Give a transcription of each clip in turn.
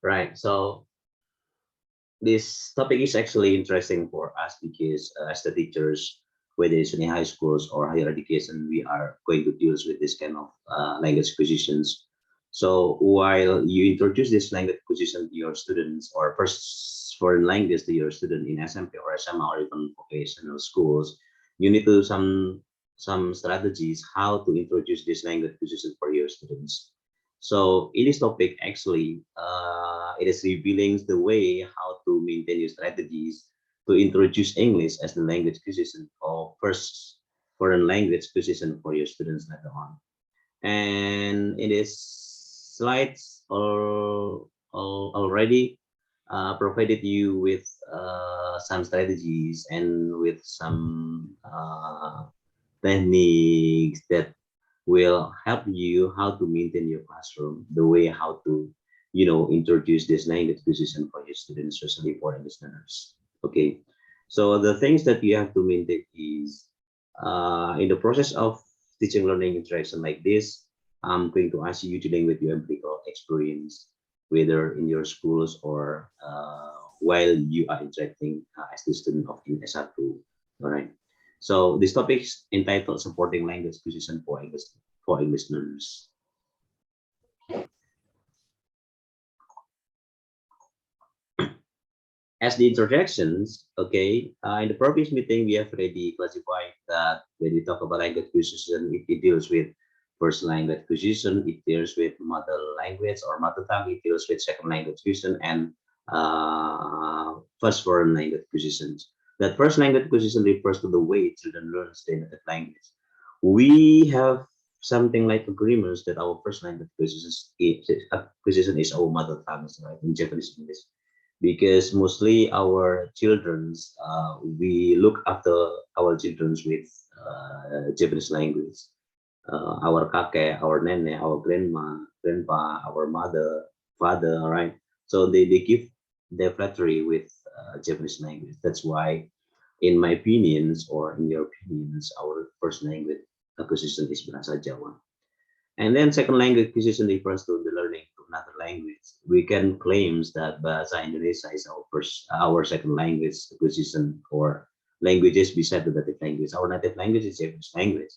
right? So this topic is actually interesting for us because as the teachers, whether it's in high schools or higher education, we are going to deal with this kind of language acquisitions. So while you introduce this language acquisition to your students or first foreign language to your student in SMP or SMA or even vocational schools, you need to some strategies how to introduce this language acquisition for your students. So in this topic, actually, it is revealing the way how to maintain your strategies to introduce English as the language acquisition or first foreign language acquisition for your students later on. And in this slides already provided you with some strategies and with some techniques that will help you how to maintain your classroom, the way how to, introduce this language acquisition for your students, especially for English learners. Okay, so the things that you have to maintain is in the process of teaching learning interaction like this, I'm going to ask you dealing with your empirical experience, whether in your schools or while you are interacting as the student of in S1. All right. So this topic is entitled supporting language acquisition for English learners. As the introductions, okay, in the previous meeting, we have already classified that when we talk about language acquisition, it deals with first language acquisition, it deals with mother language or mother tongue, it deals with second language acquisition, and first foreign language acquisitions. That first language acquisition refers to the way children learn the native language. We have something like agreements that our first language acquisition is our mother tongue, right, in Japanese English, because mostly our children's we look after our children's with Japanese language. Our kake, our nene, our grandma, grandpa, our mother, father, all right. So they give their flattery with Japanese language. That's why, in my opinions or in your opinions, our first language acquisition is Bahasa Jawa. And then second language acquisition refers to the learning of another language. We can claim that Bahasa Indonesia is our second language acquisition or languages beside the native language. Our native language is Japanese language,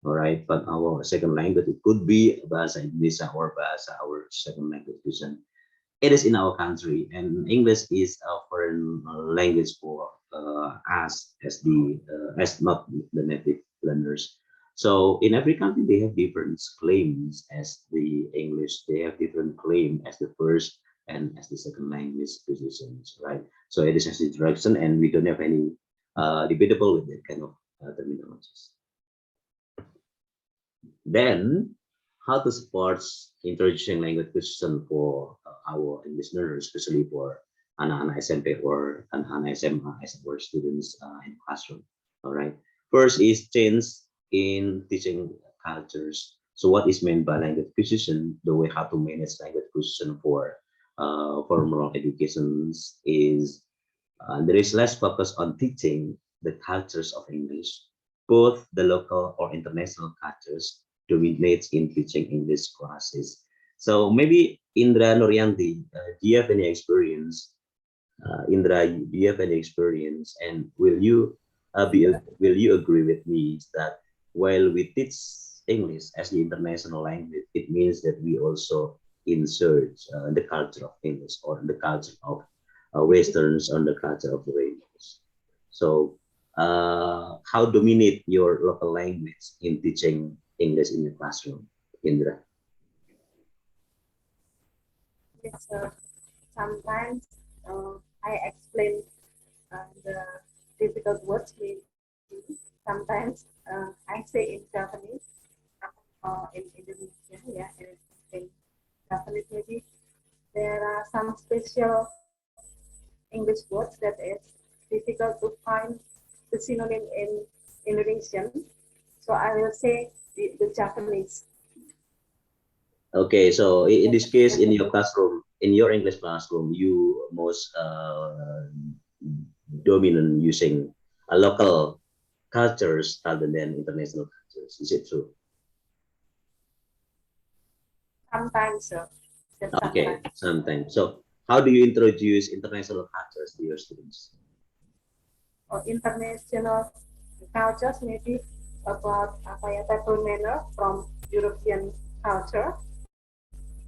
all right. But our second language, it could be Bahasa Indonesia or Bahasa, our second language acquisition. It is in our country, and English is a foreign language for us as not the native learners. So in every country, they have different claims as the English. They have different claim as the first and as the second language positions, right? So it is as introduction, and we don't have any debatable with that kind of terminologies. Then, how to support introducing language acquisition for our English learners, especially for anak-anak SMP or anak-anak SMA as our students in classroom. All right. First is change in teaching cultures. So what is meant by language acquisition? The way how to manage language acquisition for formal educations is there is less focus on teaching the cultures of English. Both the local or international cultures dominate in teaching English classes. So maybe Indra Nuryanti, do you have any experience? Indra, do you have any experience? And will you agree with me that while we teach English as the international language, it means that we also insert the culture of English or the culture of Westerns on the culture of the rainbows. So, how dominate your local language in teaching English in your classroom, Indra? Yes, sometimes I explain the difficult words maybe. Sometimes I say in Japanese or in Indonesian, yeah, in Japanese maybe there are some special English words that is difficult to find the synonym in Indonesian. So I will say the Japanese. Okay, so in this case, in your classroom, in your English classroom, you most dominant using a local cultures rather than international cultures. Is it true? Sometimes, Okay, sometimes. sometimes. So How do you introduce international cultures to your students? Or international cultures, maybe about apa ya, table manner from European culture.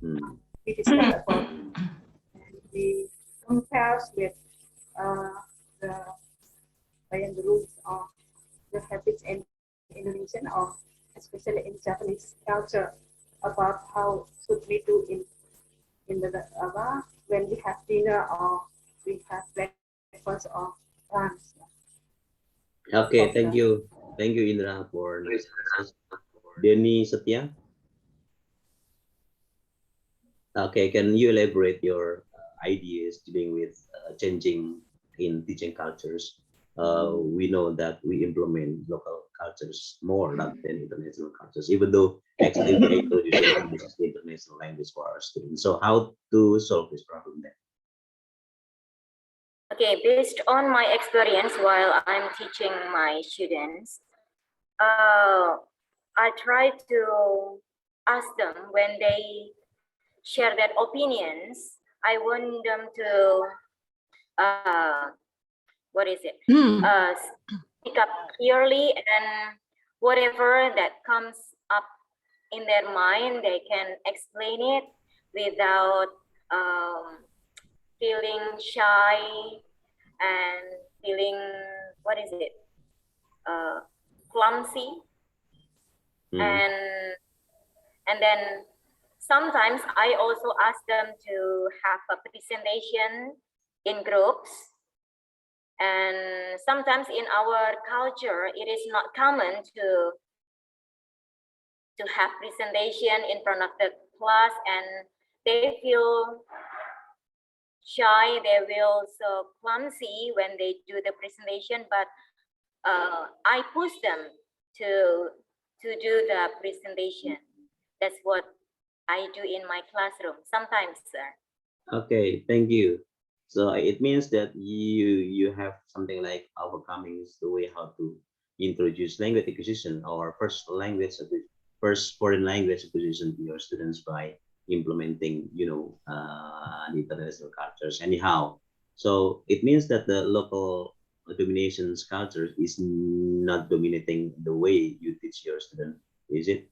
Hmm. We discuss about and we compare with uh, the the rules of the habits in Indonesian or especially in Japanese culture about how should we do in the when we have dinner or we have breakfast or lunch. Okay, thank you. Thank you, Indra, for nice answers. Denny Satya, okay, can you elaborate your ideas dealing with changing in teaching cultures? We know that we implement local cultures more rather than international cultures, even though actually we are introducing English as the international language for our students. So how to solve this problem then? Okay, based on my experience while I'm teaching my students, I try to ask them when they share their opinions. I want them to, what is it? Speak up clearly, and whatever that comes up in their mind, they can explain it without feeling shy and feeling, what is it, clumsy. Mhm. And then sometimes I also ask them to have a presentation in groups. And sometimes in our culture, it is not common to have presentation in front of the class, and they feel shy, they will so clumsy when they do the presentation, but I push them to do the presentation. That's what I do in my classroom sometimes, sir. Okay, thank you. So it means that you have something like overcoming is the way how to introduce language acquisition or first foreign language acquisition to your students by implementing the international cultures anyhow. So it means that the local dominations culture is not dominating the way you teach your student, is it?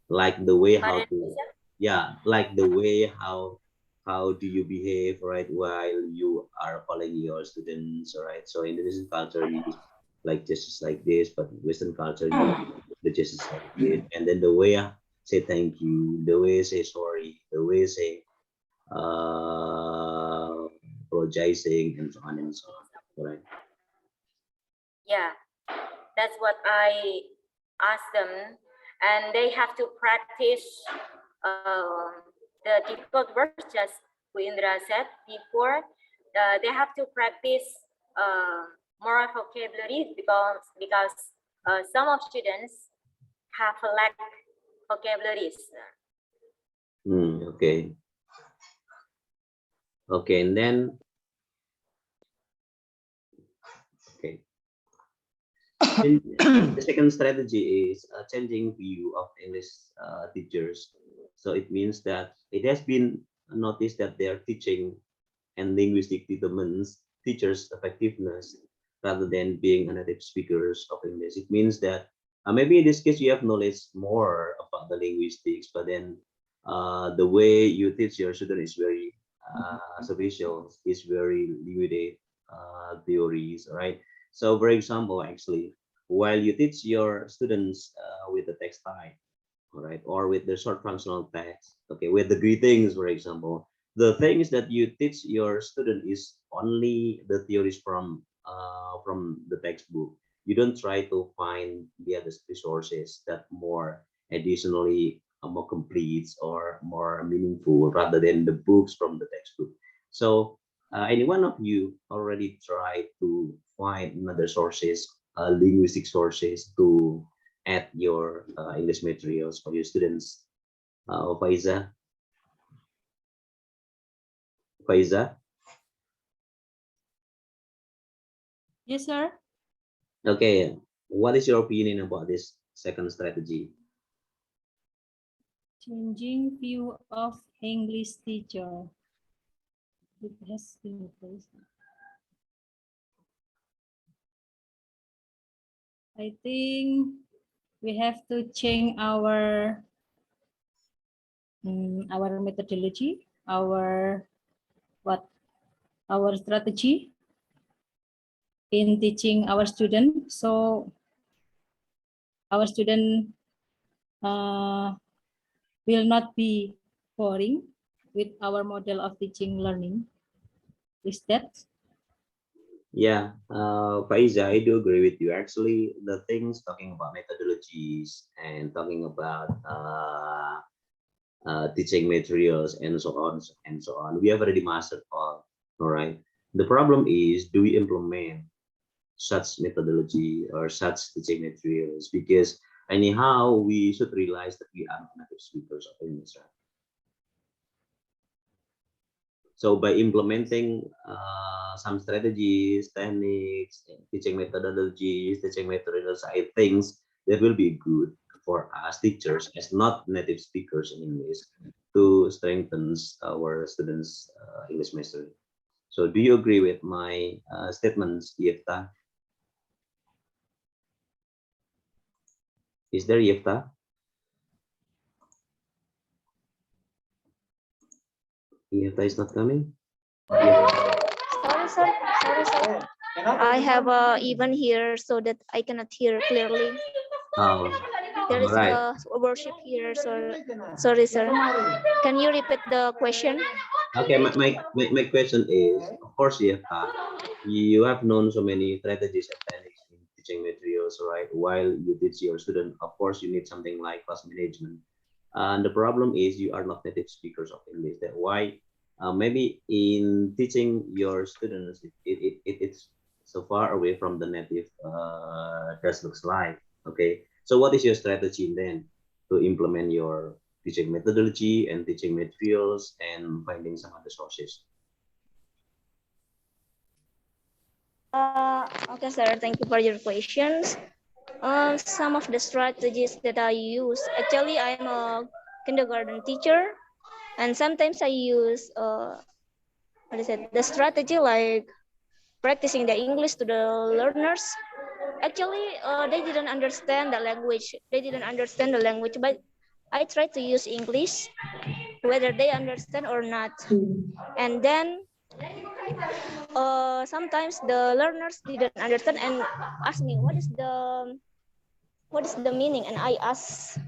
Like the way how Pardon me, to, sir? yeah, like the way how do you behave, right, while you are calling your students, all right? So Indonesian culture use like gestures like this, but Western culture use the gestures like this, and then the way I say thank you, the way I say sorry, the way I say apologizing, and so on and so on, all right? Yeah, that's what I ask them, and they have to practice the difficult words, just who Indra said before. They have to practice more vocabulary because some of students have lack vocabularies. Okay, okay, and then okay. The second strategy is changing view of English teachers. So it means that it has been noticed that their teaching and linguistic determines teachers' effectiveness rather than being a native speakers of English. It means that maybe in this case you have knowledge more about the linguistics, but then the way you teach your student is very superficial, is very limited theories, right? So, for example, actually, while you teach your students with the text type, all right, or with the short functional text, okay, with the greetings, for example, the things that you teach your student is only the theories from the textbook. You don't try to find the other resources that more additionally more complete or more meaningful rather than the books from the textbook. So any one of you already tried to find another sources, linguistic sources to add your English materials for your students? Faiza, Faiza. Yes, sir. Okay, what is your opinion about this second strategy? Changing view of English teacher. It has been replaced. I think we have to change our methodology, our strategy in teaching our student. So our student will not be boring with our model of teaching learning. Is that? Yeah, Faiza, I do agree with you. Actually, the things talking about methodologies and talking about teaching materials and so on and so on, we have already mastered all right. The problem is, do we implement such methodology or such teaching materials? Because anyhow, we should realize that we are not native speakers of English, right? So by implementing some strategies, techniques, teaching methodologies, teaching materials, I think that will be good for us teachers as not native speakers in English to strengthen our students' English mastery. So do you agree with my statements, Yefta? Is there Yefta? Yefta is not coming? Sorry, sir. Sorry, sir. I have even here so that I cannot hear clearly. Oh, There all is right. a worship here, so sorry, sir. Can you repeat the question? Okay, my question is, of course, Yefta, you have known so many strategies and techniques in teaching materials, right? While you teach your student, of course, you need something like class management. And the problem is you are not native speakers of English. That why maybe in teaching your students, it's so far away from the native that looks like. Okay, so what is your strategy then to implement your teaching methodology and teaching materials and finding some other sources? Okay, sir. Thank you for your questions. Some of the strategies that I use, actually, I'm a kindergarten teacher, and sometimes I use what is it? The strategy like practicing the English to the learners. Actually, they didn't understand the language. They didn't understand the language, but I try to use English, whether they understand or not. And then sometimes the learners didn't understand and ask me what is the meaning, and I ask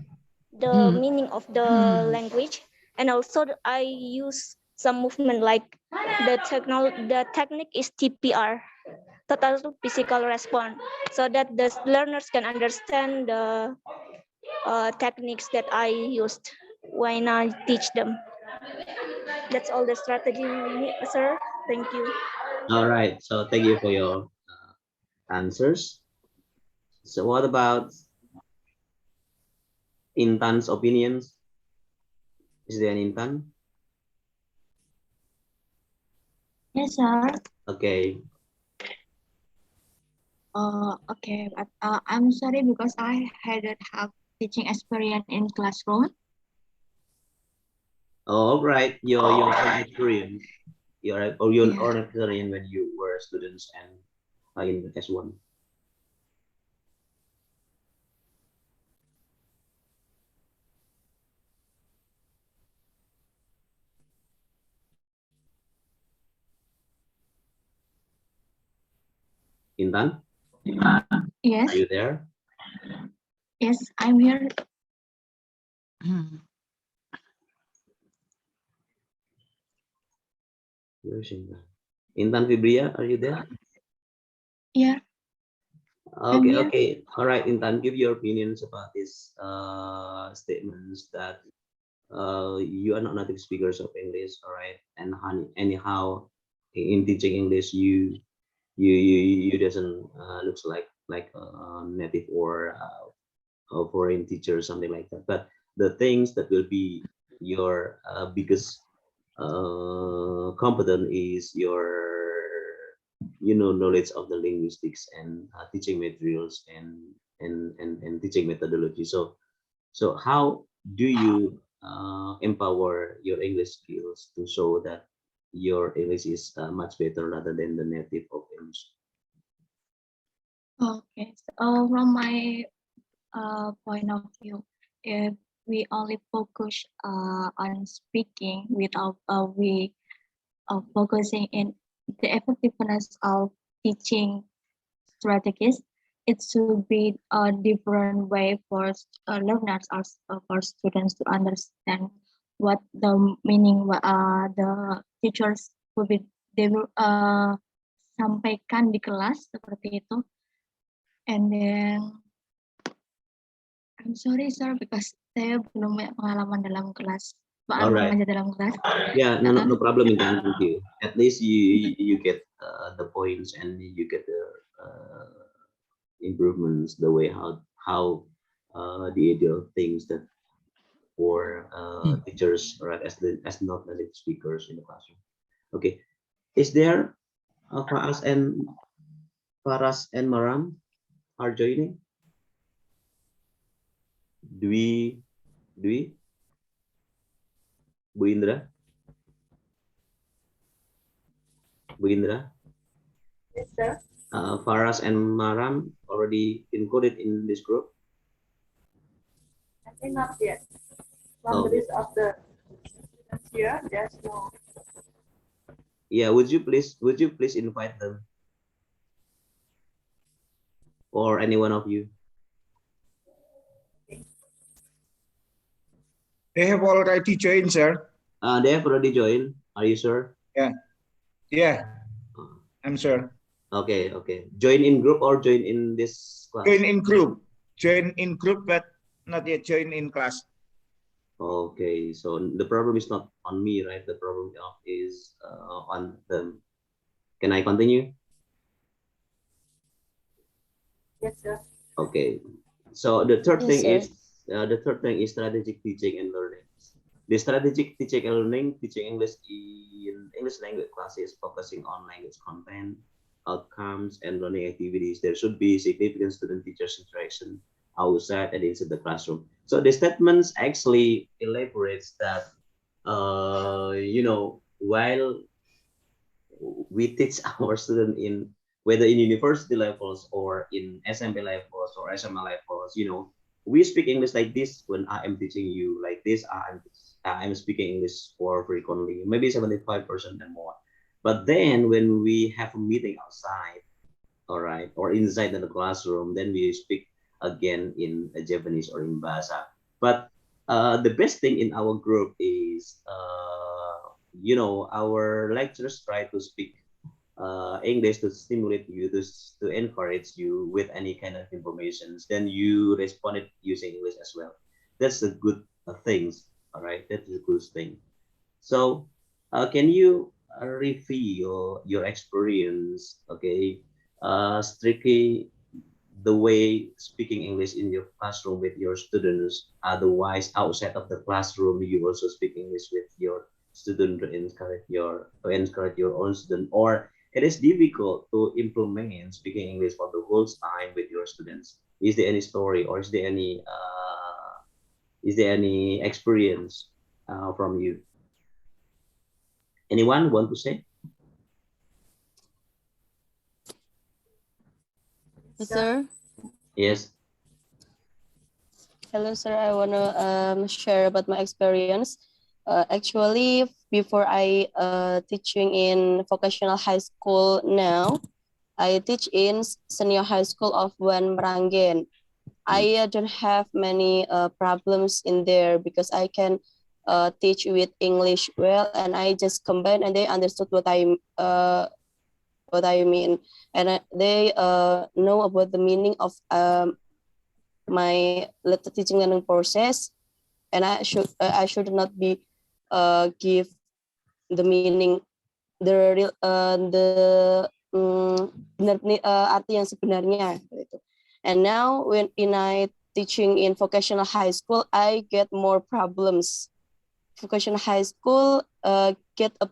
the meaning of the language. And also I use some movement like the technique is TPR, total physical response, so that the learners can understand the techniques that I used when I teach them. That's all the strategy, sir. Thank you. All right, so thank you for your answers. So what about Intan's opinions? Is there an Intan? Yes, sir. Okay. Okay, but I'm sorry because I hadn't have teaching experience in classroom. All right, your own experience, your Yeah. own experience when you were students and in S1. Intan, Yes, are you there? yes, I'm here. Where is Intan? Intan Fibria, are you there? Yeah, I'm Okay, here. okay. All right, Intan, give your opinions about these statements that you are not native speakers of English, all right? And anyhow, in teaching English, you doesn't looks like a native or a foreign teacher or something like that. But the things that will be your biggest competence is your knowledge of the linguistics and teaching materials and teaching methodology. So how do you empower your English skills to show that your English is much better rather than the native of English. Okay, so from my point of view, if we only focus on speaking without we focusing in the effectiveness of teaching strategies, it should be a different way for learners or for students to understand what the meaning the teachers will be they will sampaikan di kelas seperti itu. And then I'm sorry sir because saya belum banyak pengalaman dalam kelas, All right. mengajar dalam kelas. Yeah, no problem in that with you. At least you get the points and you get the improvements, the way how the ideal things that for teachers, right, as not native speakers in the classroom. Okay, is there Faras and Maram are joining? Dwi, Bu Indra, Yes, sir. Faras and Maram already included in this group. I think not yet. From Oh. the list of the students here, there's no. Yeah, would you please invite them, or any one of you? They have already joined, sir. They have already joined. Are you sure? Yeah, I'm sure. Okay. Join in group or join in this class? Join in group. Join in group, but not yet join in class. Okay, so the problem is not on me, right? The problem is on them. Can I continue? Yes, sir. Okay. So the third Yes, thing sir. is strategic teaching and learning. The strategic teaching and learning, teaching English in English language classes, focusing on language content, outcomes, and learning activities. There should be significant student-teachers interaction outside and inside the classroom. So the statements actually elaborates that, while we teach our student in whether in university levels or in SMP levels or SMA levels, we speak English like this when I am teaching you like this. I'm speaking English for frequently, maybe 75% and more. But then when we have a meeting outside, all right, or inside in the classroom, then we speak again in Japanese or in Bahasa. But the best thing in our group is, our lecturers try to speak English to stimulate you, to encourage you with any kind of information. Then you respond it using English as well. That's a good things. All right, that's a good thing. So, can you reveal your experience? Okay, strictly the way speaking English in your classroom with your students. Otherwise, outside of the classroom, you also speak English with your student to encourage your own student, or it is difficult to implement speaking English for the whole time with your students. Is there any story, or is there any experience from you? Anyone want to say? Sir. Yes. Hello, sir. I want to share about my experience. Actually, before I teaching in vocational high school now, I teach in senior high school of Wan Meranggen. I don't have many problems in there because I can teach with English well, and I just combine and they understood what I mean, and they know about the meaning of my teaching learning process, and I should not be give the meaning the real arti yang sebenarnya gitu. And now when I teaching in vocational high school, I get more problems. Vocational high school get a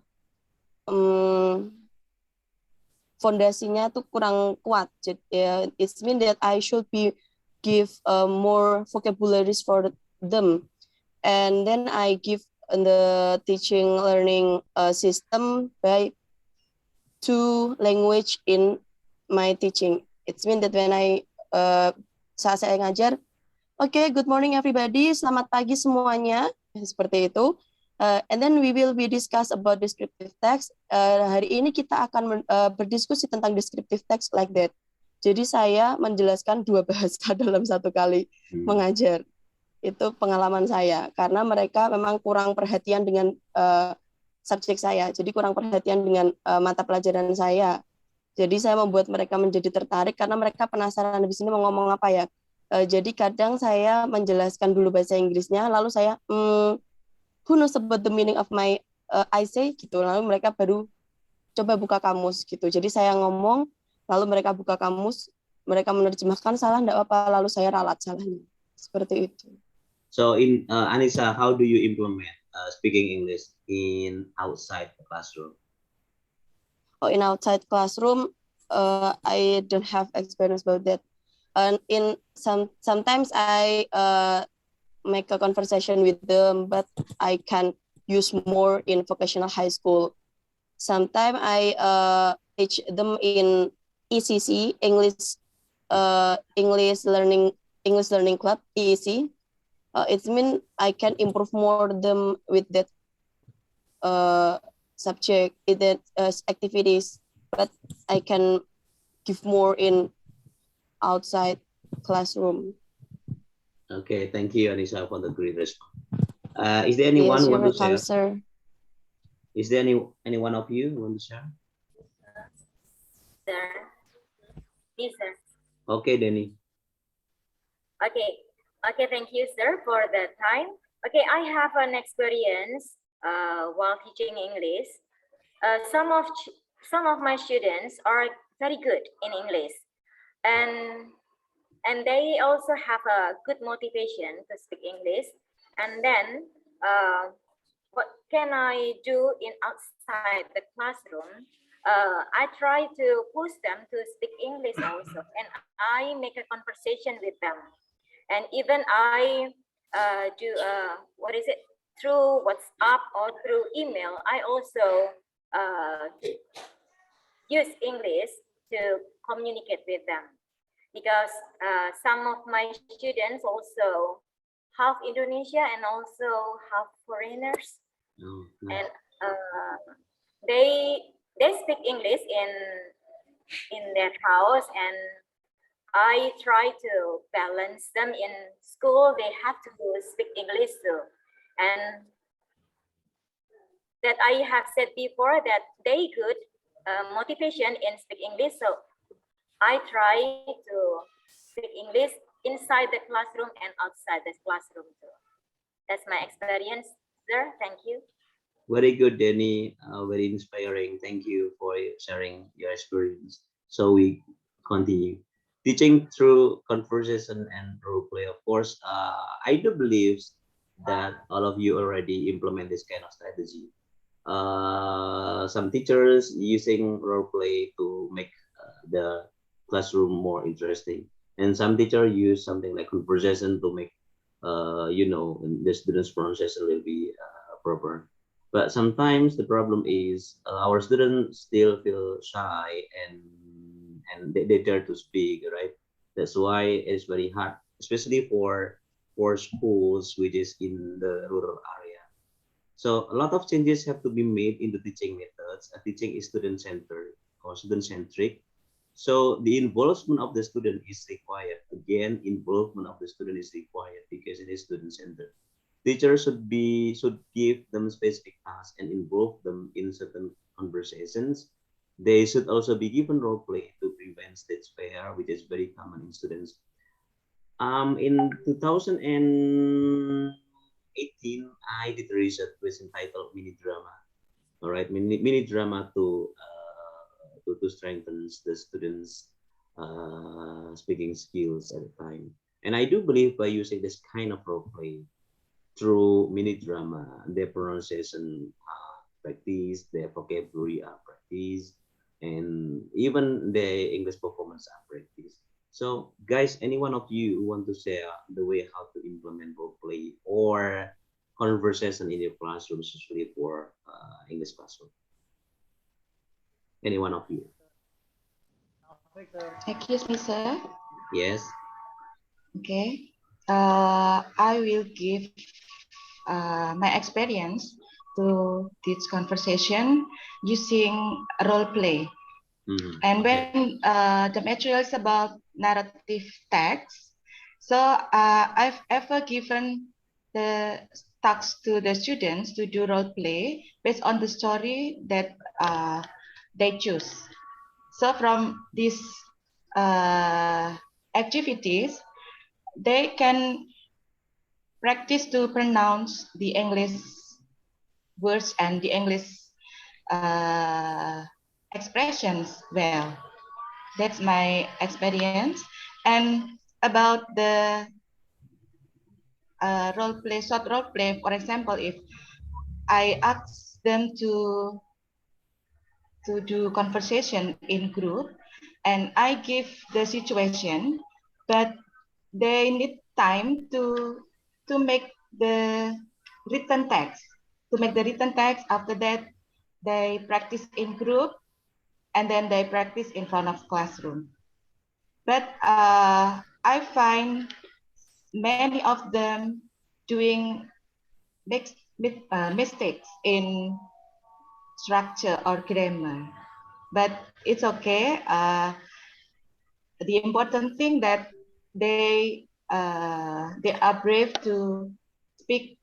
fondasinya tuh kurang kuat. It means that I should be give more vocabularies for them. and then I give the teaching learning system by 2 language in my teaching. It means that when saat saya ngajar, okay, good morning everybody, selamat pagi semuanya, seperti itu. And then we will be discuss about descriptive text. Hari ini kita akan berdiskusi tentang descriptive text like that. Jadi saya menjelaskan 2 bahasa dalam 1 kali mengajar. Itu pengalaman saya, karena mereka memang kurang perhatian dengan subjek saya, jadi kurang perhatian dengan mata pelajaran saya. Jadi saya membuat mereka menjadi tertarik karena mereka penasaran di sini mau ngomong apa ya. Jadi kadang saya menjelaskan dulu bahasa Inggrisnya, lalu saya who knows about the meaning of my I say gitu, lalu mereka baru coba buka kamus gitu. Jadi saya ngomong, lalu mereka buka kamus, mereka menerjemahkan, salah enggak apa, lalu saya ralat salahnya. Seperti itu. So in Anissa, how do you implement speaking English in outside the classroom? Oh, in outside classroom, I don't have experience about that. And in sometimes I make a conversation with them, but I can use more in vocational high school. Sometimes I teach them in ECC, English Learning Club, EEC. It means I can improve more them with that subject, with that activities, but I can give more in outside classroom. Okay, thank you, Anissa, for the great response. Is there anyone Yes, who you're want to welcome, share? sir. Is there any one of you who want to share? Sir. Yes, sir. Okay, Denny. Okay. Okay, thank you, sir, for the time. Okay, I have an experience while teaching English. Some of my students are very good in English, and they also have a good motivation to speak English. And then, what can I do in outside the classroom? I try to push them to speak English also, and I make a conversation with them. And even I do through WhatsApp or through email, I also use English to communicate with them, because some of my students also half Indonesia and also half foreigners, and they speak English in their house, and I try to balance them. In school they have to speak English too, and that I have said before that they good motivation in speak English, so I try to speak English inside the classroom and outside the classroom too. That's my experience, sir. Thank you. Very good, Denny. Very inspiring. Thank you for sharing your experience. So we continue. Teaching through conversation and role play. Of course, I do believe that all of you already implement this kind of strategy. Some teachers using role play to make the classroom more interesting, and some teachers use something like conversation to make the students' pronunciation will be proper. But sometimes the problem is our students still feel shy and they dare to speak, right? That's why it's very hard, especially for schools which is in the rural area. So a lot of changes have to be made in the teaching methods. Teaching is student-centered or student-centric. So the involvement of the student is required. Again, involvement of the student is required because it is student-centered. Teachers should give them specific tasks and involve them in certain conversations. They should also be given role play to prevent stage fear, which is very common in students. In 2018, I did research which entitled mini drama. All right, mini drama to strengthen the students' speaking skills at the time. And I do believe by using this kind of role play through mini drama, their pronunciation practice, their vocabulary practice, and even their English performance practice. So, guys, any one of you who want to share the way how to implement role play or conversation in your classroom, especially for English classroom? Any one of you? Excuse me, sir. Yes. Okay. I will give my experience to teach conversation using role play. And when the material is about narrative text, so I've ever given the tasks to the students to do role play based on the story that they choose. So from these activities, they can practice to pronounce the English words and the English expressions well. That's my experience. And about the role play, short role play, for example, if I ask them to do conversation in group, and I give the situation, but they need time to make the written text. To make the written text, after that, they practice in group, and then they practice in front of classroom. But I find many of them doing mistakes in structure or grammar. But it's okay. The important thing that they are brave to speak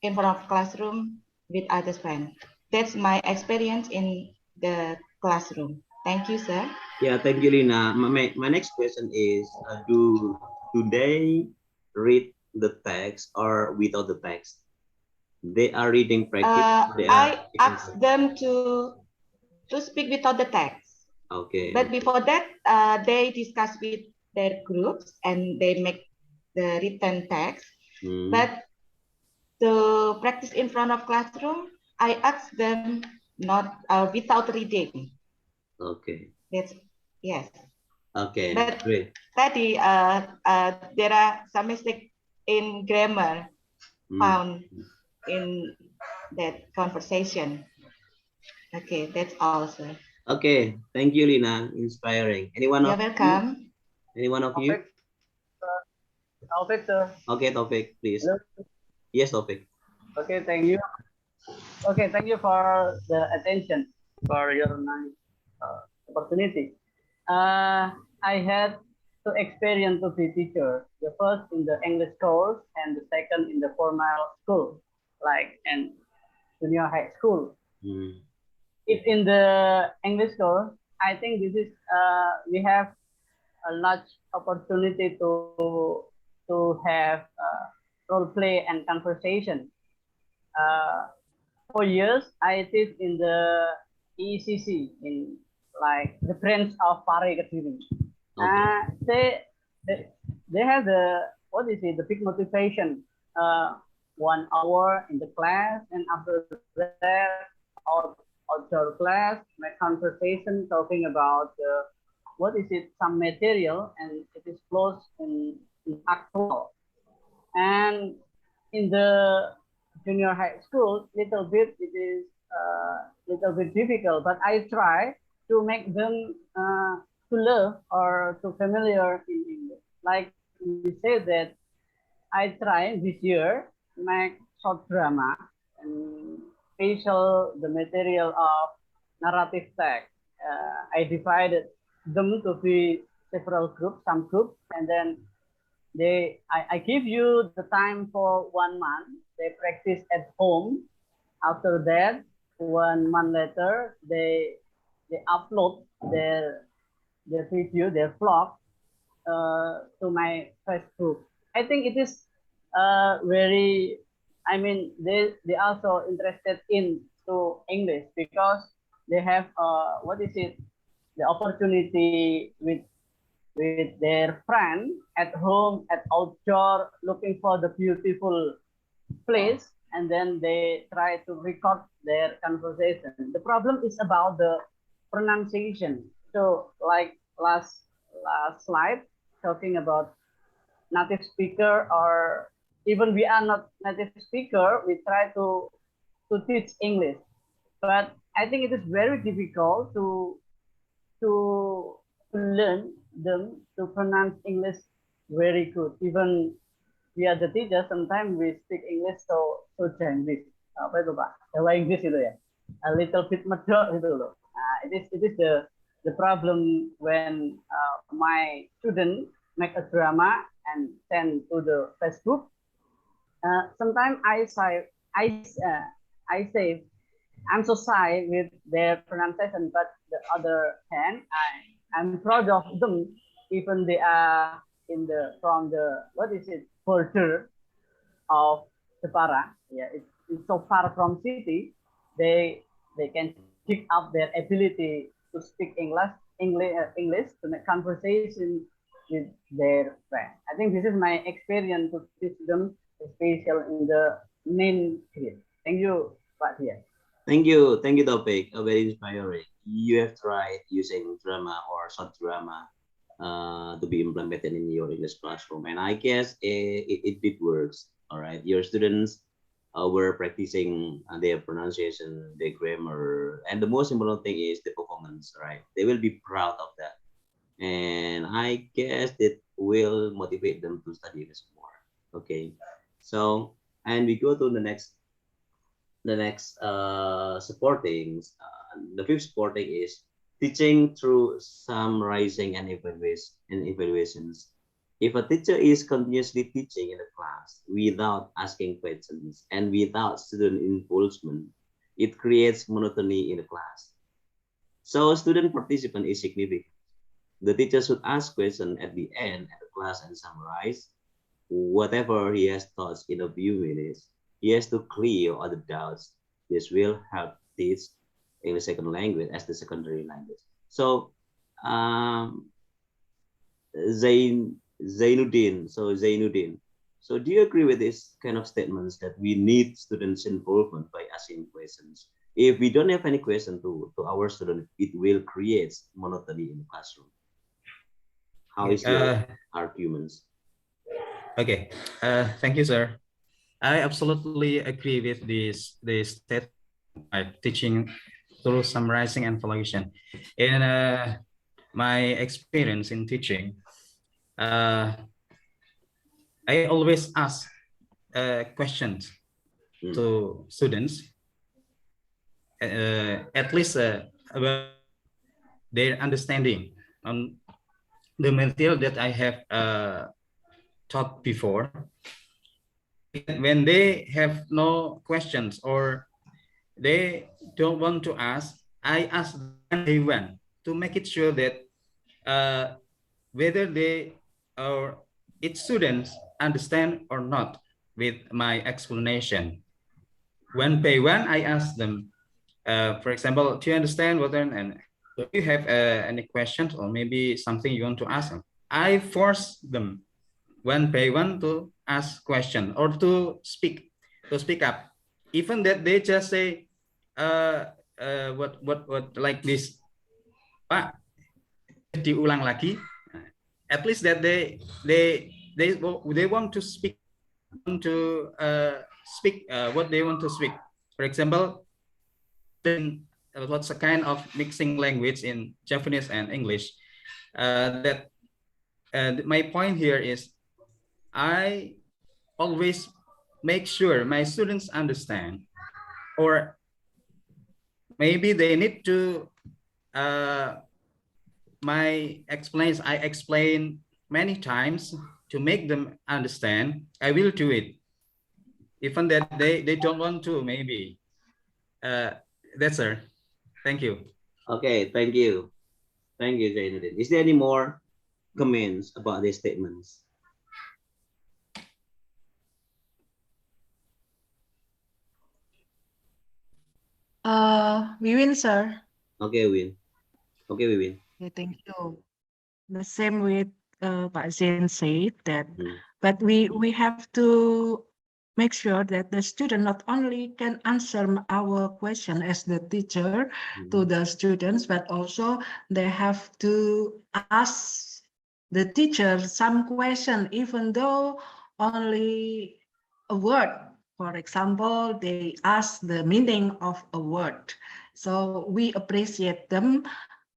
in front of classroom with others friends. That's my experience in the classroom. Thank you, sir. Yeah, thank you, Lina. My next question is, do they read the text or without the text? They are reading practice. I asked them to speak without the text. Okay. But before that, they discuss with their groups and they make the written text. But to practice in front of classroom, I ask them not without reading. Okay. That's yes. Okay. But great. Tadi, there are some mistakes in grammar found in that conversation. Okay, that's all, sir. Okay, thank you, Lina. Inspiring. Anyone You're of welcome. you? Anyone of you? Taufik, sir. Okay, Taufik, please. Hello. Yes, Taufik. Okay, thank you. Okay, thank you for the attention, for your nice opportunity. I had two experience to be teacher. The first in the English course and the second in the formal school, like in junior high school. If in the English course, I think this is we have a large opportunity to have role play and conversation. For years, I teach in the ECC, in like the branch of Pare Kediri. They have the, what is it, the big motivation, 1 hour in the class, and after that, outdoor class, my conversation talking about what is it, some material, and it is close in actual. And in the junior high school, little bit it is little bit difficult, but I try to make them to learn or to familiar in English. Like we said that I try this year make short drama and special the material of narrative text. I divided them to be several groups, some groups, and then I give you the time for 1 month. They practice at home. After that, 1 month later, they upload their video, their vlog to my Facebook. I think it is very, I mean, they also interested in to English because they have what is it, the opportunity with their friend at home, at outdoor, looking for the beautiful place, and then they try to record their conversation. The problem is about the pronunciation. So like last slide, talking about native speaker or even we are not native speaker, we try to teach English. But I think it is very difficult to learn them to pronounce English very good. Even we are the teacher, sometimes we speak English so Chinese. Apa itu Pak? Jawa Inggris itu ya. A little bit medok itu loh. It is the problem when my student make a drama and send to the Facebook. Sometimes I say I'm so shy with their pronunciation, but the other hand, I'm proud of them, even they are in the from the what is it border of Jepara. Yeah, it's so far from city. They can pick up their ability to speak English to make conversation with their friends. I think this is my experience to teach them, especially in the main grade. Thank you, Pak Tia. Thank you, Topik. Very inspiring. You have tried using drama or short drama to be implemented in your English classroom, and I guess it did works. All right, your students were practicing their pronunciation, their grammar, and the most important thing is the performance. Right, they will be proud of that, and I guess it will motivate them to study this more. Okay, so and we go to the next supporting the fifth supporting is teaching through summarizing and evaluations. If a teacher is continuously teaching in a class without asking questions and without student involvement, it creates monotony in the class. So student participant is significant. The teacher should ask questions at the end of the class and summarize whatever he has taught in a few minutes. He has to clear all the doubts. This will help teach English second language as the secondary language. So, Zainuddin. So, do you agree with this kind of statements that we need students' involvement by asking questions? If we don't have any question to our students, it will create monotony in the classroom. How is your arguments? Okay, thank you, sir. I absolutely agree with this statement, teaching through summarizing and evaluation. In my experience in teaching, I always ask questions to students, at least about their understanding on the material that I have taught before. When they have no questions or they don't want to ask, I ask them they want to make it sure that whether they or its students understand or not with my explanation. When by one, I ask them, for example, do you understand what and do you have any questions or maybe something you want to ask them? I force them one by one to ask question or to speak up, even that they just say what like this, Pak, diulang lagi. At least that they want to speak what they want to speak. For example, then what's a kind of mixing language in Japanese and English. That my point here is I always make sure my students understand, or maybe they need to I explain many times to make them understand. I will do it, even that they don't want to. Maybe that's all. Thank you. Okay, thank you, Zainuddin. Is there any more comments about these statements? We win, sir. Okay, Win. Okay, we win. Okay, thank you. The same with Pak Zain said that, but we have to make sure that the student not only can answer our question as the teacher to the students, but also they have to ask the teacher some question, even though only a word. For example, they ask the meaning of a word. So we appreciate them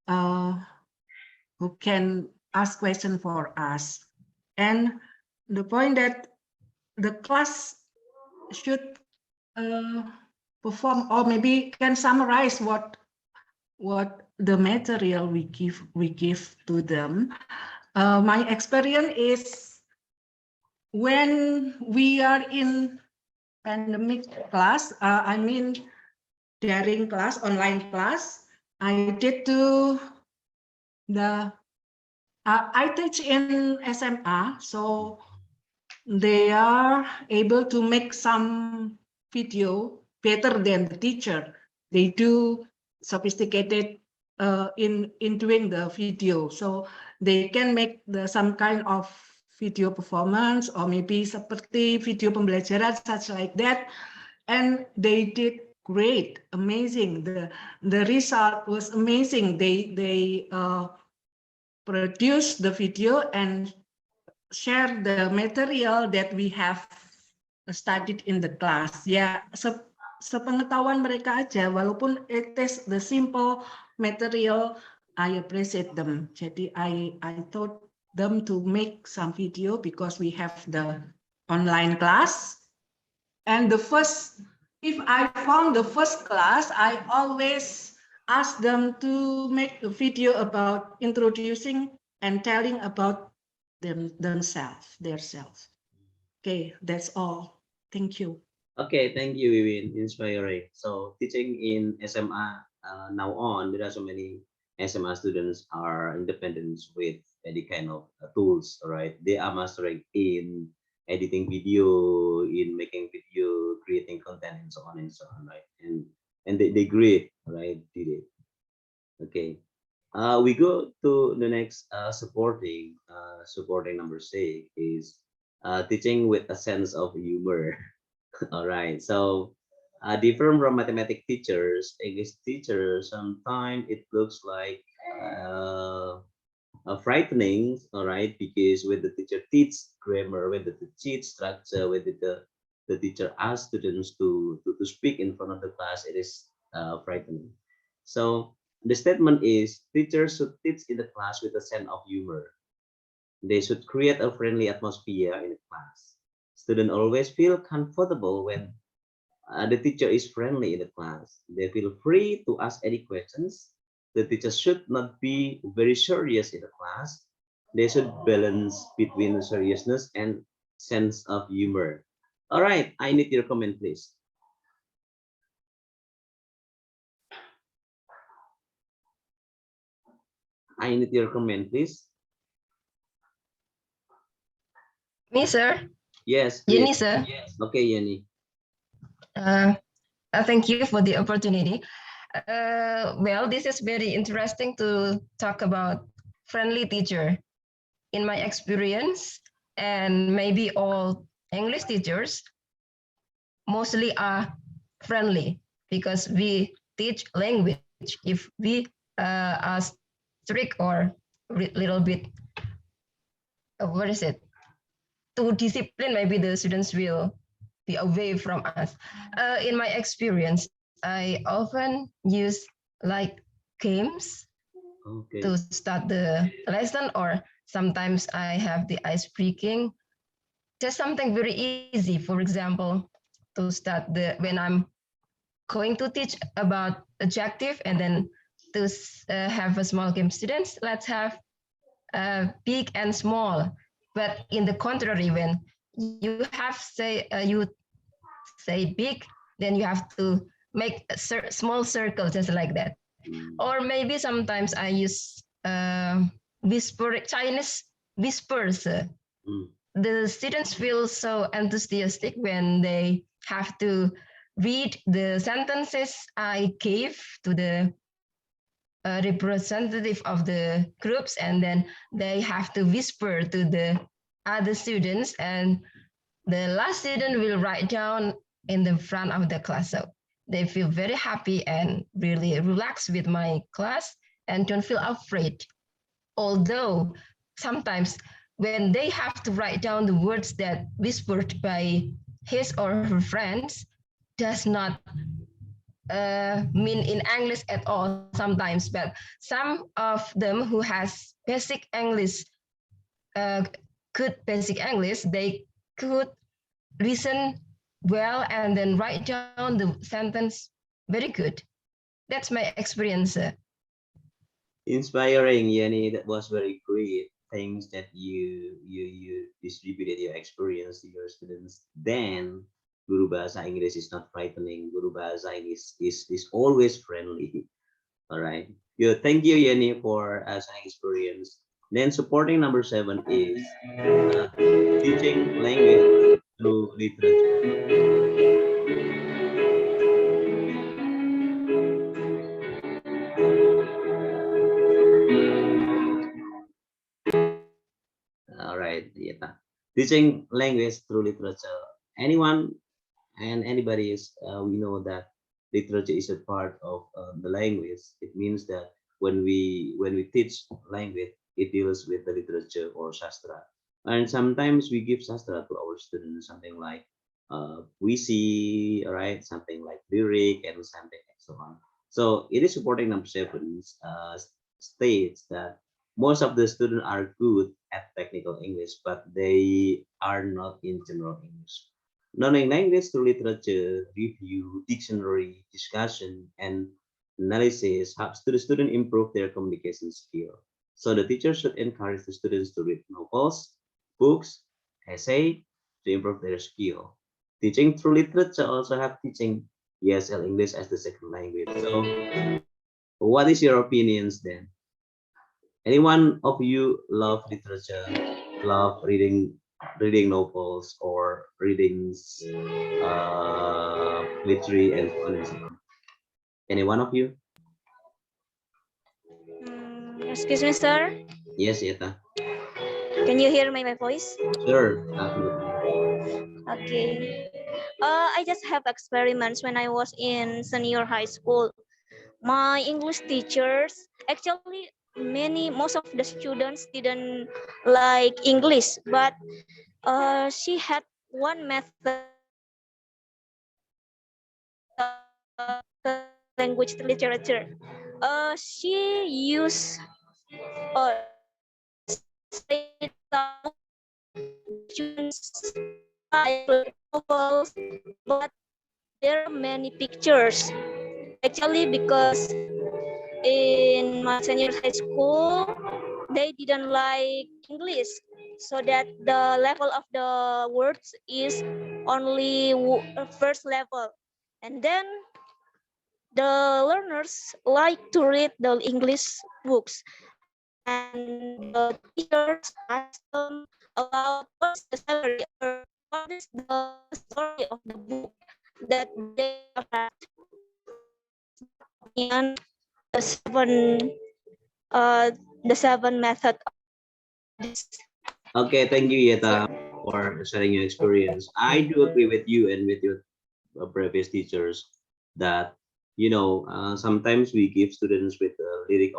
who can ask questions for us. And the point that the class should perform, or maybe can summarize what the material we give to them. My experience is when we are in pandemic class, I mean daring class, online class, I did to the I teach in SMA, so they are able to make some video better than the teacher. They do sophisticated in doing the video, so they can make some kind of video performance or maybe seperti video pembelajaran such like that, and they did great, amazing. The result was amazing. They produce the video and share the material that we have studied in the class. Ya, sepengetahuan mereka aja, walaupun it is the simple material, I appreciate them. Jadi I taught them to make some video because we have the online class. And the first, if I found the first class, I always ask them to make a video about introducing and telling about themselves, their self. Okay, that's all. Thank you. Okay, thank you, Wiwin. Inspiring. So teaching in SMA now on, there are so many SMA students are independent with any kind of tools, right? They are mastering in editing video, in making video, creating content, and so on, right? And they great, right? Did it. Okay. We go to the next supporting number 6 is teaching with a sense of humor. All right. So different from mathematics teachers, English teachers, sometimes it looks like frightening. All right, because when the teacher teaches grammar, when the teacher structure, when the teacher asks students to speak in front of the class, it is frightening. So the statement is teachers should teach in the class with a sense of humor. They should create a friendly atmosphere in the class. Students always feel comfortable when the teacher is friendly in the class. They feel free to ask any questions. The teacher should not be very serious in the class. They should balance between seriousness and sense of humor. All right, I need your comment, please. I need your comment, please. Me, sir? Yes, Yeni, please. sir. Okay, Yeni. Thank you for the opportunity. Well, this is very interesting to talk about friendly teacher. In my experience, and maybe all English teachers mostly are friendly because we teach language. If we are strict or little bit, what is it? Too disciplined, maybe the students will be away from us. In my experience, I often use like games to start the lesson, or sometimes I have the ice breaking. Just something very easy. For example, to start when I'm going to teach about adjective, and then to have a small game, students, let's have big and small. But in the contrary, when you have you say big, then you have to make a small circle, just like that. Or maybe sometimes I use Chinese whispers. The students feel so enthusiastic when they have to read the sentences I gave to the representative of the groups, and then they have to whisper to the other students, and the last student will write down in the front of the class. So they feel very happy and really relaxed with my class and don't feel afraid. Although sometimes when they have to write down the words that whispered by his or her friends does not mean in English at all sometimes, but some of them who has basic English, good basic English, they could listen well and then write down the sentence very good. That's my experience. Inspiring, Yani. That was very great. Things that you distributed your experience to your students. Then Guru Bahasa Inggris is not frightening. Guru Bahasa Inggris is always friendly. All right. Good. Thank you, Yani, for sharing experience. Then supporting number 7 is teaching language through literature. All right, yeah. Teaching language through literature. Anyone and anybody is, we know that literature is a part of the language. It means that when we teach language, it deals with the literature or sastra. And sometimes we give sastra to our students, something like we see, all right, something like lyric and something and so on. So it is supporting number 7 states that most of the students are good at technical English, but they are not in general English. Learning language through literature, review, dictionary, discussion, and analysis helps the student improve their communication skill. So the teacher should encourage the students to read novels, books, essay to improve their skill. Teaching through literature also have teaching ESL English as the second language. So what is your opinions then? Anyone of you love literature, love reading novels or reading poetry and so on and so on? Any one of you? Excuse me, sir. Yes, Yeta. Can you hear my voice? Sure, absolutely. Okay. I just have experiments when I was in senior high school. My English teachers, actually most of the students didn't like English, but she had one method language literature. She used say students novels, but there are many pictures. Actually, because in my senior high school, they didn't like English, so that the level of the words is only first level, and then the learners like to read the English books, and the teachers ask them about what is the summary or what is the story of the book that they have read. And the seven method of this. Okay, thank you, Yeta, for sharing your experience. I do agree with you and with your previous teachers that sometimes we give students with the lyric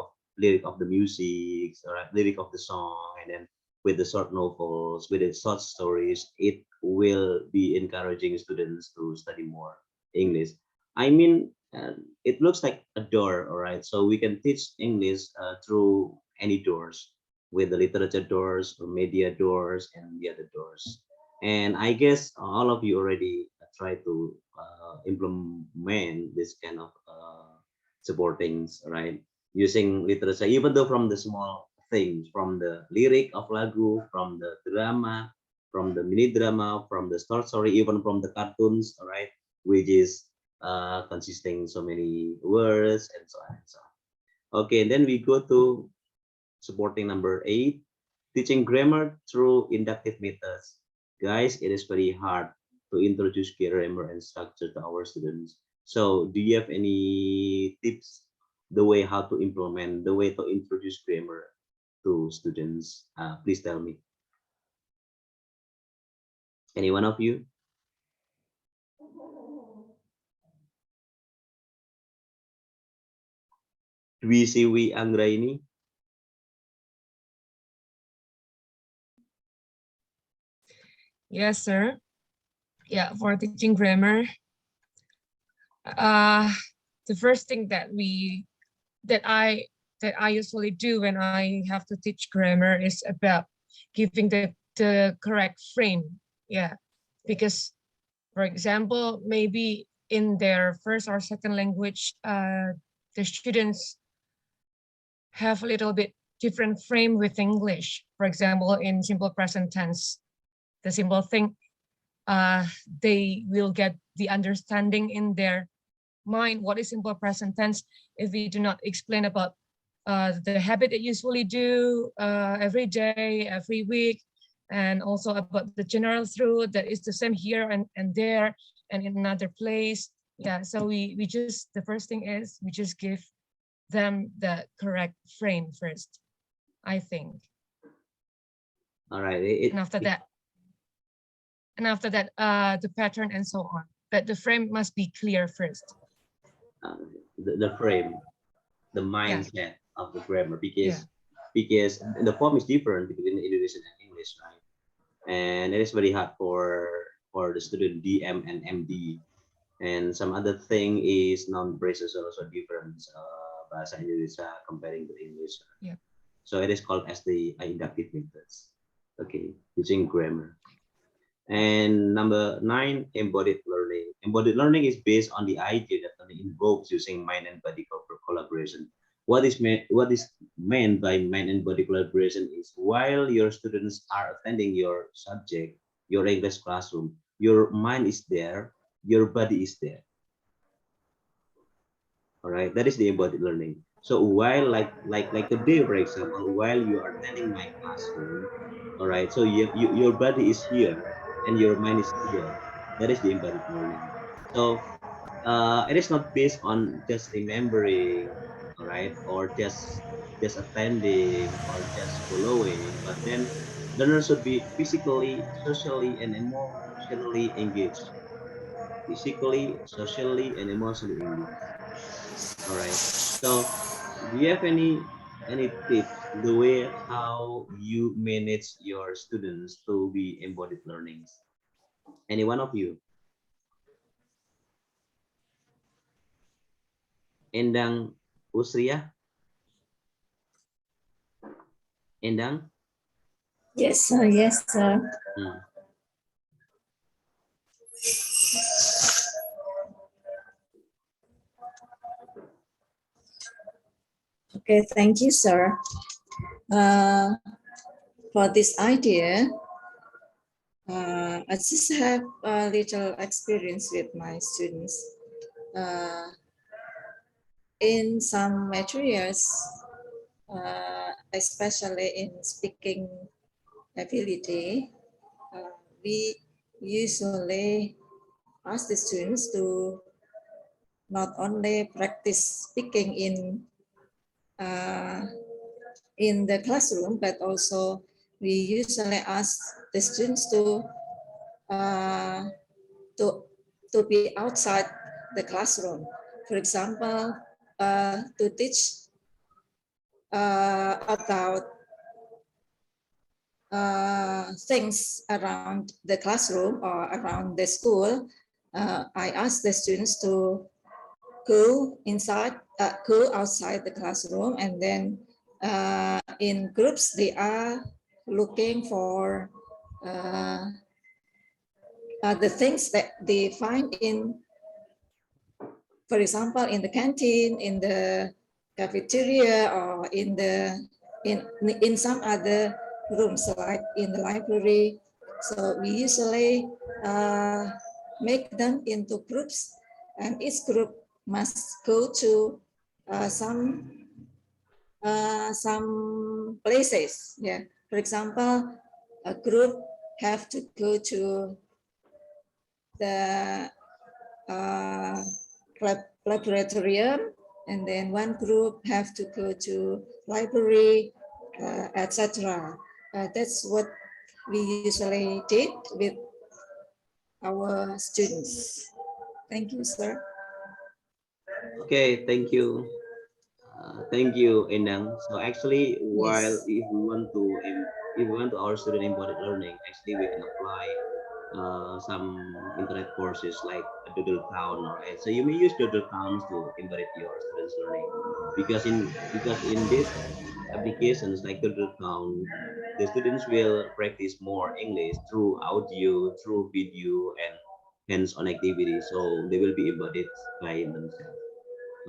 of the music, or lyric of the song, and then with the short novels, with the short stories, it will be encouraging students to study more English. I mean, it looks like a door, all right. So we can teach English through any doors, with the literature doors or media doors and the other doors. And I guess all of you already try to implement this kind of supportings, right? Using literature, even though from the small things, from the lyric of lagu, from the drama, from the mini drama, from the short story, even from the cartoons, all right, which is consisting so many words and so on and so on. Okay, and then we go to supporting number 8, teaching grammar through inductive methods. Guys, it is very hard to introduce grammar and structure to our students. So do you have any tips, the way how to implement, the way to introduce grammar to students? Please tell me. Any one of you? Dwi Siwi Anggraini? Yes, sir. Yeah, for teaching grammar, uh, the first thing that I usually do when I have to teach grammar is about giving the correct frame. Yeah, because for example, maybe in their first or second language, the students have a little bit different frame with English. For example, in simple present tense, the simple thing, they will get the understanding in their mind what is simple present tense if we do not explain about the habit they usually do every day, every week, and also about the general truth that is the same here and there and in another place. Yeah, so we just, the first thing is we just give them the correct frame first, I think. All right. And after that, the pattern and so on. But the frame must be clear first. The frame, the mindset of the grammar, because the form is different between Indonesian and English, right? And it is very hard for the student DM and MD. And some other thing is non-braces are also different, bahasa Indonesia comparing to English. Yeah. So it is called as the inductive methods. Okay, using grammar. And number 9, embodied learning. Embodied learning is based on the idea that learning involves using mind and body collaboration. What is meant by mind and body collaboration is while your students are attending your subject, your English classroom, your mind is there, your body is there. All right, that is the embodied learning. So while like today, for example, while you are attending my classroom, all right, so your body is here and your mind is here. That is the embodied learning. So it is not based on just remembering, all right, or just attending or just following, but then learners should be physically, socially, and emotionally engaged. Physically, socially, and emotionally engaged. All right. So, do you have any tips the way how you manage your students to be embodied learnings? Any one of you? Endang Usria? Endang? Yes, sir. Yes, sir. Okay, thank you, sir. For this idea, I just have a little experience with my students. In some materials, especially in speaking ability, we usually ask the students to not only practice speaking in the classroom, but also we usually ask the students to be outside the classroom. For example, to teach about things around the classroom or around the school. I ask the students to go outside the classroom, and then in groups they are looking for the things that they find in, for example, in the canteen, in the cafeteria, or in some other rooms like in the library. So we usually make them into groups, and each group must go to some places. Yeah, for example, a group have to go to the laboratorium, and then one group have to go to library, etc. That's what we usually did with our students. Thank you, sir. Okay, thank you. Thank you, Endang. So actually, while if we want to our student embodied learning, actually we can apply some internet courses like Doodle Town, right? So you may use Doodle Towns to embed your students' learning, because in these applications like Doodle Town, the students will practice more English through audio, through video, and hands-on activities. So they will be embodied by themselves.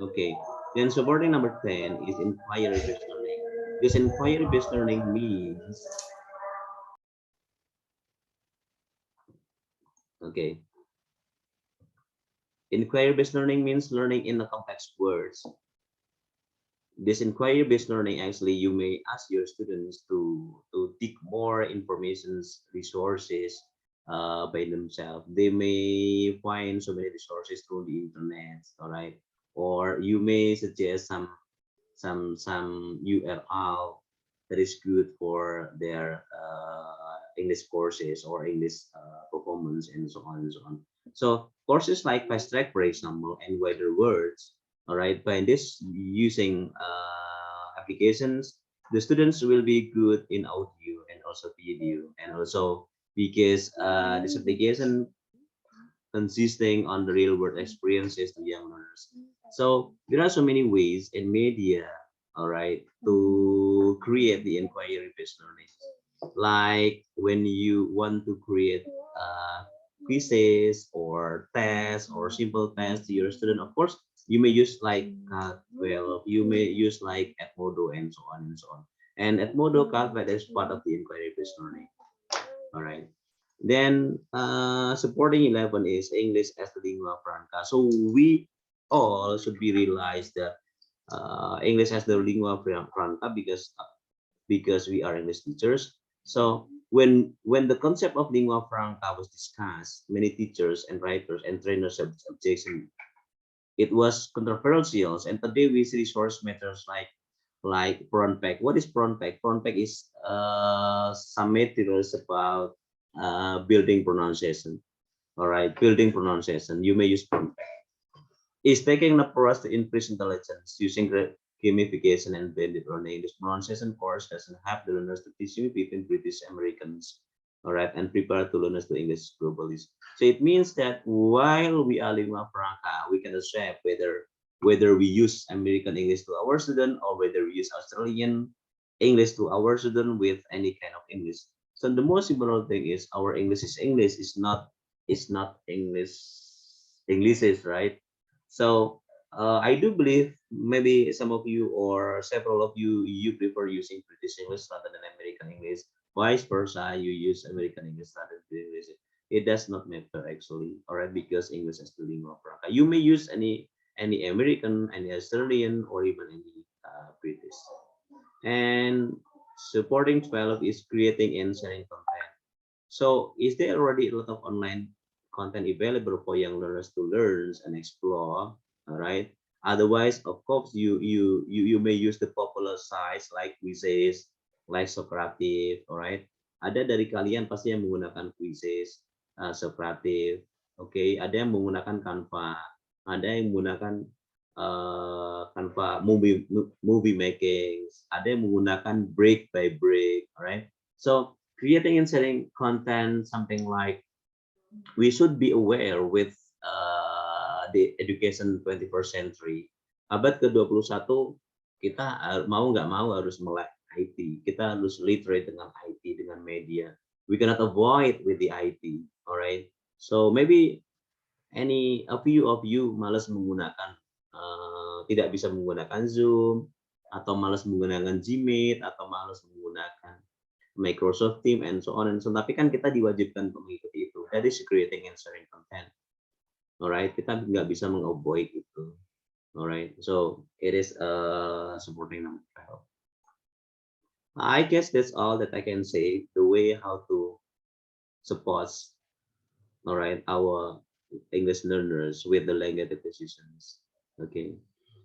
Okay. Then supporting number 10 is inquiry-based learning. This inquiry-based learning means, okay, inquiry-based learning means learning in the complex words. This inquiry-based learning, actually, you may ask your students to dig more informations, resources by themselves. They may find so many resources through the internet, all right? Or you may suggest some URL that is good for their English courses or English performance, and so on and so on. So courses like Fast Track, for example, and Wider Words, all right, by this using applications, the students will be good in audio and also video, and also because this application consisting on the real world experiences to young learners. So there are so many ways in media, all right, to create the inquiry based learning. Like when you want to create quizzes or tests or simple tests to your student, of course, you may use like well, you may use like Edmodo and so on and so on. And Edmodo Calvet is part of the inquiry based learning. All right. Then supporting 11 is English as the lingua franca. So we all should be realized that English as the lingua franca, because we are English teachers. So when the concept of lingua franca was discussed, many teachers and writers and trainers have objection. It was controversial, and today we see resource matters like Pronpack. What is Pronpack? Pronpack is some materials about building pronunciation. All right, building pronunciation. You may use Pronpack. Is taking an approach to increase intelligence using gamification and blended learning. This pronunciation course doesn't have the learners to teach you between British Americans, all right, and prepare to learners to English globally. So it means that while we are lingua franca, we can accept whether we use American English to our student or whether we use Australian English to our student with any kind of English. So the most important thing is our English is English, is not Englishes, right? So I do believe maybe some of you or several of you, you prefer using British English rather than American English. Vice versa, you use American English rather than English. It does not matter actually, all right, because English is the lingua franca. You may use any American, any Australian, or even any British. And supporting 12 is creating and sharing content. So is there already a lot of online content available for young learners to learn and explore? All right. Otherwise, of course, you may use the popular sites like quizzes, like Socrative. All right. Ada dari kalian pasti yang menggunakan quizzes, Socrative. Oke, ada yang menggunakan Canva, ada yang menggunakan Canva movie making, ada yang menggunakan break by break. All right. So creating and sharing content, something like we should be aware with the education 21st century. Abad ke-21 kita mau nggak mau harus melek IT. Kita harus literate dengan IT, dengan media. We cannot avoid with the IT, alright? So maybe a few of you malas menggunakan, tidak bisa menggunakan Zoom, atau malas menggunakan Gmeet, atau malas menggunakan Microsoft Team and so on and so on. Tapi kan kita diwajibkan untuk mengikuti itu. That is creating and sharing content. Alright, kita nggak bisa mengavoid itu. Alright, so it is supporting number 12. I guess that's all that I can say. The way how to support, alright, our English learners with the language acquisitions. Okay,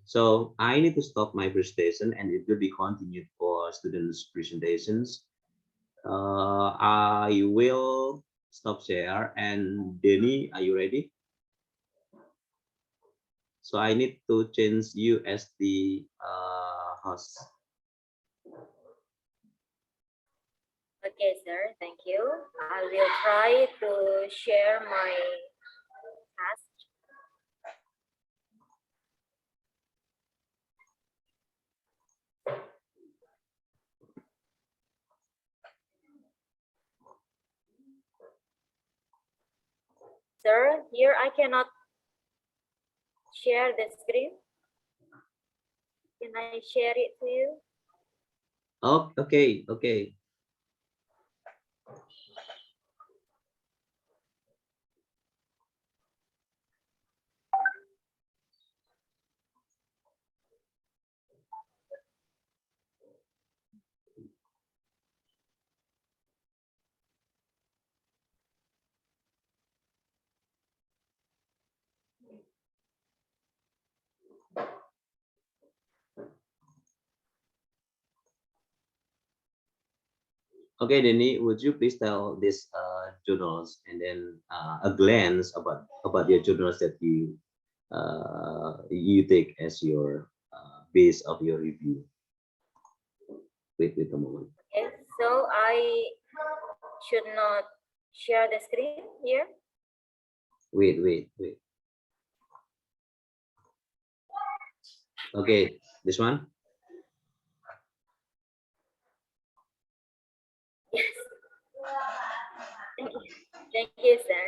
so I need to stop my presentation, and it will be continued for students' presentations. I will stop share. And Denny, are you ready? So I need to change you as the host. Okay, sir. Thank you. I will try to share my task. Sir, here I cannot share the screen. Can I share it to you? Oh, okay, okay. Okay, Denny, would you please tell these journals and then a glance about your journals that you take as your base of your review? Wait a moment. Okay, so I should not share the screen here. Wait. Okay, this one. Yes. Thank you, sir.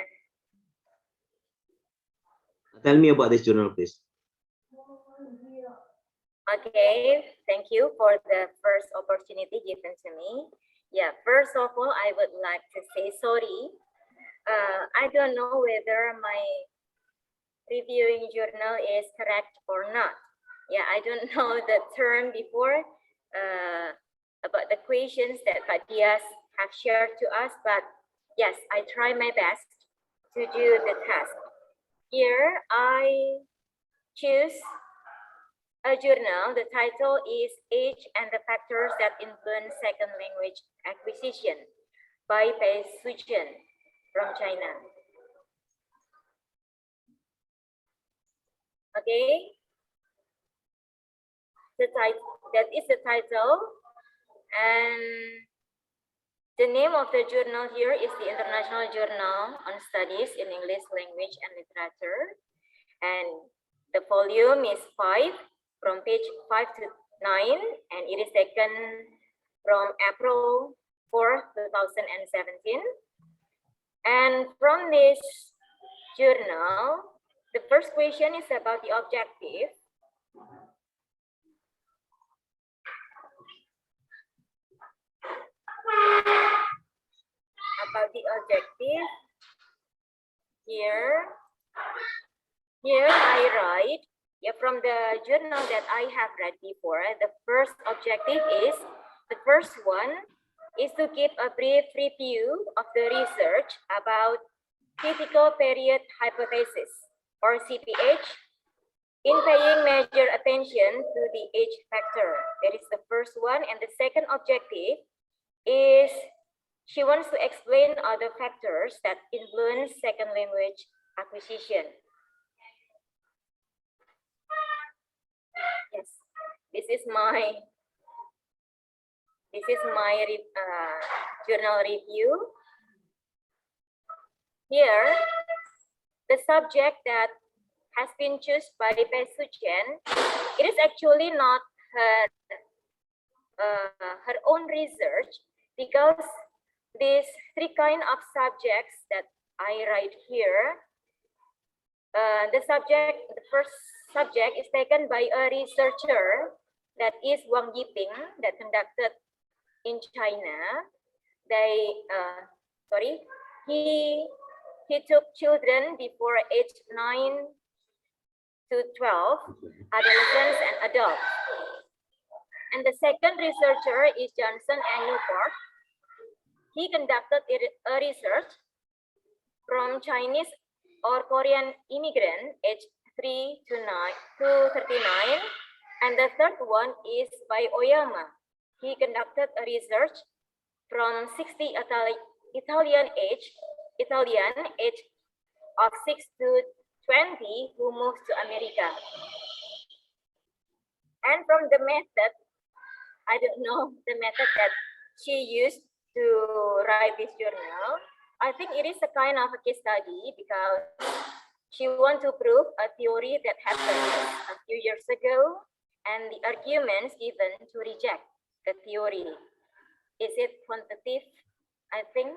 Tell me about this journal, please. Okay, thank you for the first opportunity given to me. Yeah, first of all, I would like to say sorry. I don't know whether my reviewing journal is correct or not. Yeah, I don't know the term before about the questions that Pak Dias have shared to us, but yes, I try my best to do the task. Here, I choose a journal. The title is Age and the Factors That Influence Second Language Acquisition by Pei Suchen from China. Okay, that is the title, and the name of the journal here is the International Journal on Studies in English Language and Literature, and the volume is 5 from page 5 to 9, and it is taken from April 4, 2017. And from this journal, the first question is about the objective. About the objective, here I write, from the journal that I have read before, the first objective is, the first one is to give a brief review of the research about critical period hypothesis, or CPH, in paying major attention to the age factor. That is the first one. And the second objective is she wants to explain other factors that influence second language acquisition. Yes, this is my journal review. Her the subject that has been chosen by Pei Suchen, it is actually not her own research, because these three kind of subjects that I write here, the first subject is taken by a researcher, that is Wang Yiping, that conducted in China. He took children before age 9 to 12, adolescents and adults. And the second researcher is Johnson and Newport. He conducted a research from Chinese or Korean immigrant aged 3 to 39. And the third one is by Oyama. He conducted a research from 60 Italian age of 6 to 20 who moved to America. And from the method, I don't know the method that she used to write this journal. I think it is a kind of a case study because she wants to prove a theory that happened a few years ago and the arguments given to reject the theory. Is it quantitative? I think